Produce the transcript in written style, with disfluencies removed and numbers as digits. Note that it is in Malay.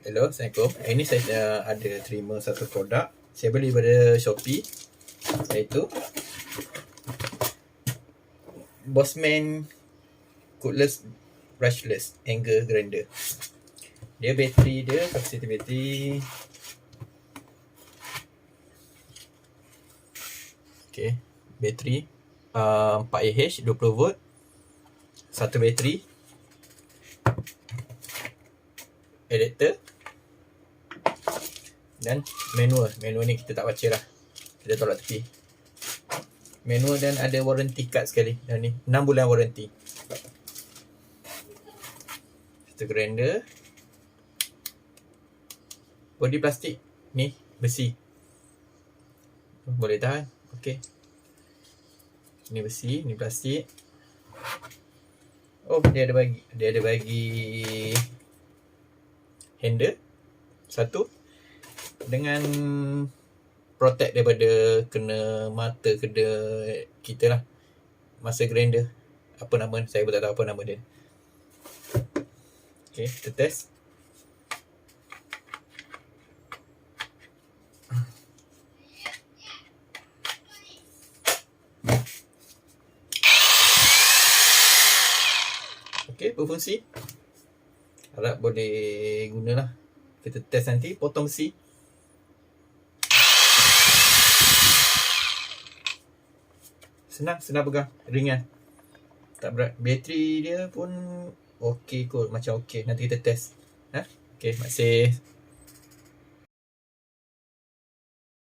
Hello, Assalamualaikum. Ini saya ada terima satu produk. Saya beli pada Shopee, iaitu BOSSMAN Cordless Brushless Anger Grinder. Dia bateri dia, kapasiti bateri bateri 4Ah 20V, satu bateri, adapter dan manual. Manual ni kita tak baca lah, kita tolak tepi. Manual dan ada warranty card sekali. Dan ni 6 bulan warranty. Satu grinder, body plastik, ni besi, boleh tahan. Okey, ni besi, ni plastik. Oh, dia ada bagi handle satu dengan protect daripada kena mata kena kita lah masa grinder. Apa nama, saya pun tak tahu apa nama dia. Okey, kita test. Okey, berfungsi. Harap boleh gunalah. Kita test nanti, potong besi. Senang pegang, ringan, tak berat. Bateri dia pun okey kot, macam okey. Nanti kita test. Okey, terima kasih.